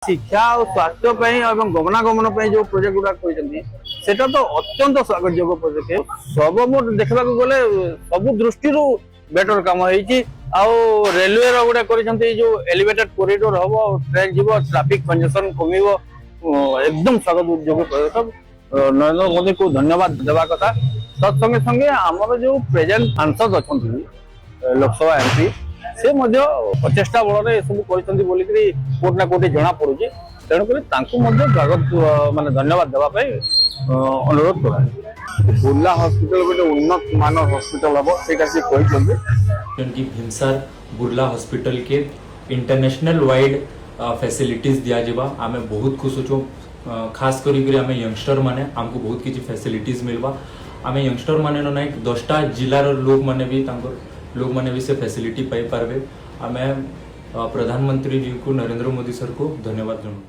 शिक्षा और स्वास्थ्य गमनागमन जो प्रोजेक्ट गुड़ा सेटा तो अत्यंत स्वागत योग्य प्रोजेक्ट सब देखा गले सब दृष्टि बेटर कम हो रेलवे गोटे जो एलिवेटेड कॉरिडोर हम ट्रेन जीव ट्रैफिक कंजेशन कम एकदम स्वागत योग्य प्रोजेक्ट नरेंद्र मोदी को धन्यवाद देवा कथा तत्संगे संगे आमर जो प्रेजेंट सांसद अच्छा लोकसभा एमपी से प्रचेषा बल सब कोटना कोटी जना पड़ी तेणुक स्वागत मान धन्यवाद देवाई अनुरोध कर बुर्ला हॉस्पिटल गोटे उन्नत मान हॉस्पिटल हम से भीमसार बुर्ला हॉस्पिटल के इंटरनेशनल वाइड फैसिलिटीज दिया आमे बहुत खुश हो खास करी आमे यंगस्टर माने हमको बहुत किसी फैसिलिटीज मिलवा आमे यंगस्टर माने ना 10टा जिलार लोग माने भी लोग माने भी से फैसिलिटी पाई पारबे आमे प्रधानमंत्री जी को नरेंद्र मोदी सर को धन्यवाद जनाऊँ।